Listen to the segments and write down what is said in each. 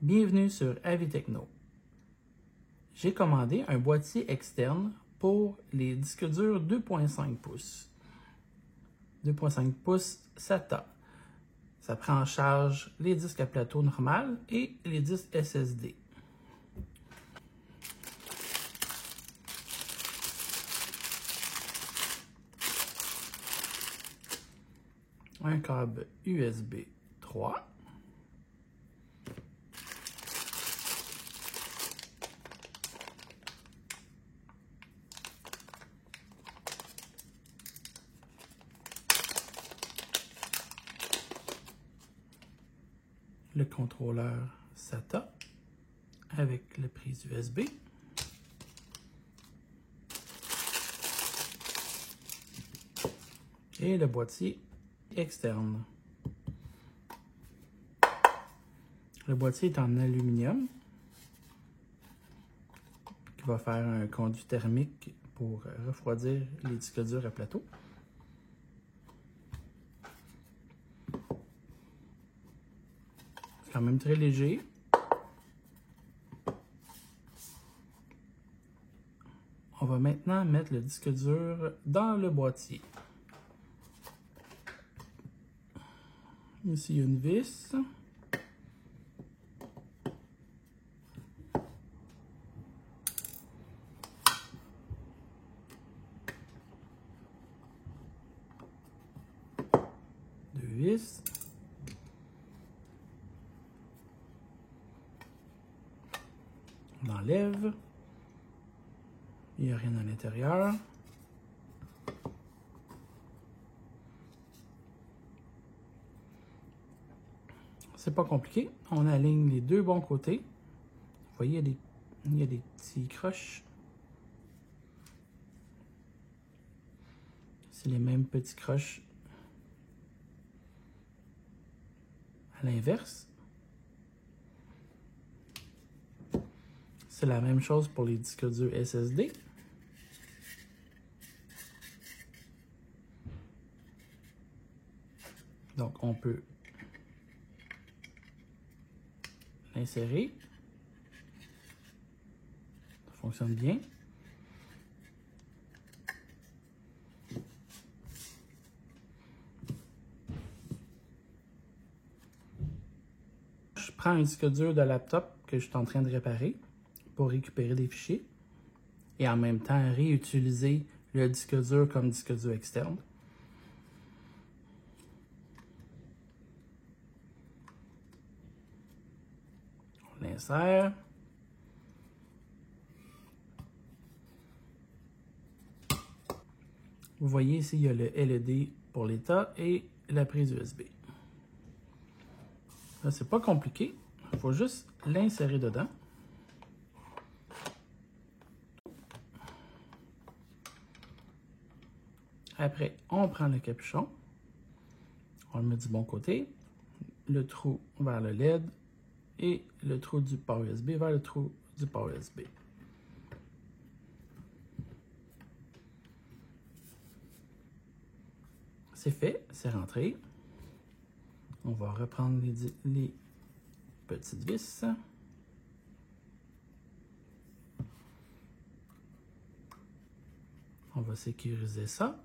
Bienvenue sur Avitechno. J'ai commandé un boîtier externe pour les disques durs 2.5 pouces. 2.5 pouces SATA. Ça prend en charge les disques à plateau normal et les disques SSD. Un câble USB 3. Le contrôleur SATA avec la prise USB. Et le boîtier externe. Le boîtier est en aluminium qui va faire un conduit thermique pour refroidir les disques durs à plateau. C'est quand même très léger. On va maintenant mettre le disque dur dans le boîtier. Ici, il y a une vis. Deux vis. On enlève. Il n'y a rien à l'intérieur. C'est pas compliqué. On aligne les deux bons côtés. Vous voyez, il y a des petits croches. C'est les mêmes petits croches à l'inverse. C'est la même chose pour les disques durs SSD. Donc, on peut l'insérer. Ça fonctionne bien. Je prends un disque dur de laptop que je suis en train de réparer pour récupérer des fichiers et en même temps réutiliser le disque dur comme disque dur externe. On l'insère. Vous voyez ici, il y a le LED pour l'état et la prise USB. Là, c'est pas compliqué. Il faut juste l'insérer dedans. Après, on prend le capuchon. On le met du bon côté. Le trou vers le LED et le trou du port USB vers le trou du port USB. C'est fait, c'est rentré. On va reprendre les petites vis. On va sécuriser ça.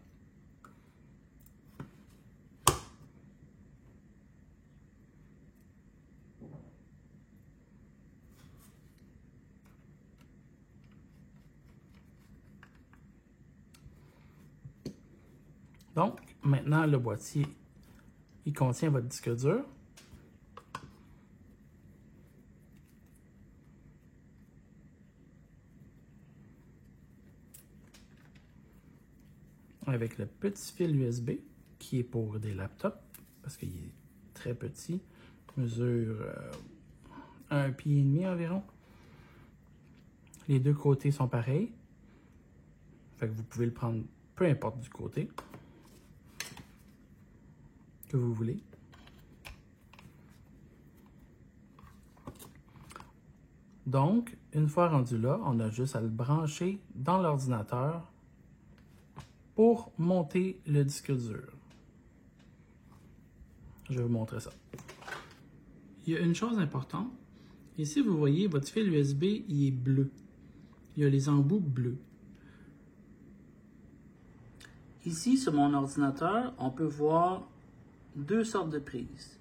Donc, maintenant, le boîtier, il contient votre disque dur. Avec le petit fil USB qui est pour des laptops, parce qu'il est très petit, mesure 1,5 pied environ. Les deux côtés sont pareils, fait que vous pouvez le prendre peu importe du côté que vous voulez. Donc, une fois rendu là, on a juste à le brancher dans l'ordinateur pour monter le disque dur. Je vais vous montrer ça. Il y a une chose importante, Ici, vous voyez, votre fil USB, il est bleu. Il y a les embouts bleus. Ici, sur mon ordinateur, on peut voir deux sortes de prises.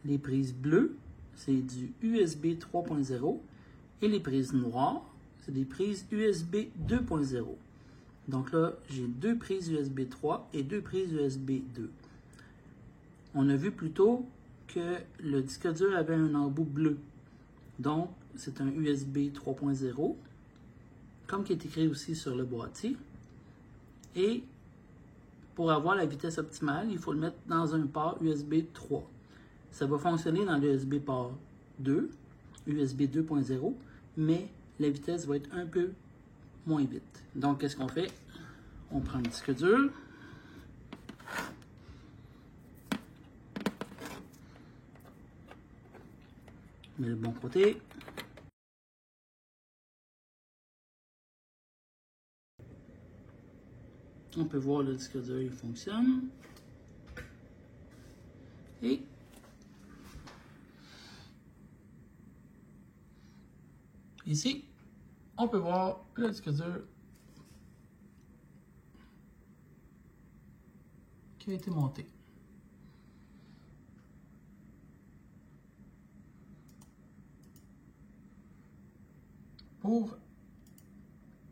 Les prises bleues, c'est du USB 3.0 et les prises noires, c'est des prises USB 2.0. Donc là, j'ai deux prises USB 3 et deux prises USB 2. On a vu plus tôt que le disque dur avait un embout bleu. Donc, c'est un USB 3.0, comme qui est écrit aussi sur le boîtier. Et pour avoir la vitesse optimale, il faut le mettre dans un port USB 3. Ça va fonctionner dans l'USB port 2, USB 2.0, mais la vitesse va être un peu moins vite. Donc, qu'est-ce qu'on fait? On prend le disque dur. On met le bon côté. On peut voir le disque dur, il fonctionne. Et ici, on peut voir le disque dur qui a été monté. Pour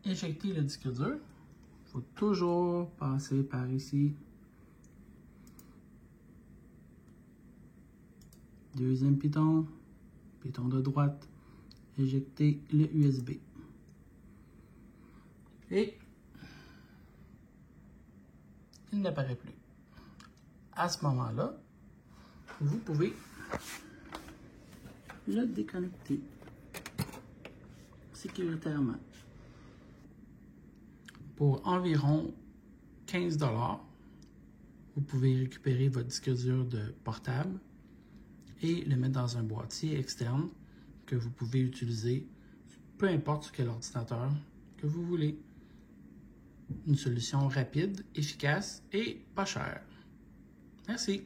éjecter le disque dur, il faut toujours passer par ici. Deuxième piton, piton de droite, éjecter le USB. Et il n'apparaît plus. À ce moment-là, vous pouvez le déconnecter sécuritairement. Pour environ 15 $, vous pouvez récupérer votre disque dur de portable et le mettre dans un boîtier externe que vous pouvez utiliser peu importe sur quel ordinateur que vous voulez. Une solution rapide, efficace et pas chère. Merci.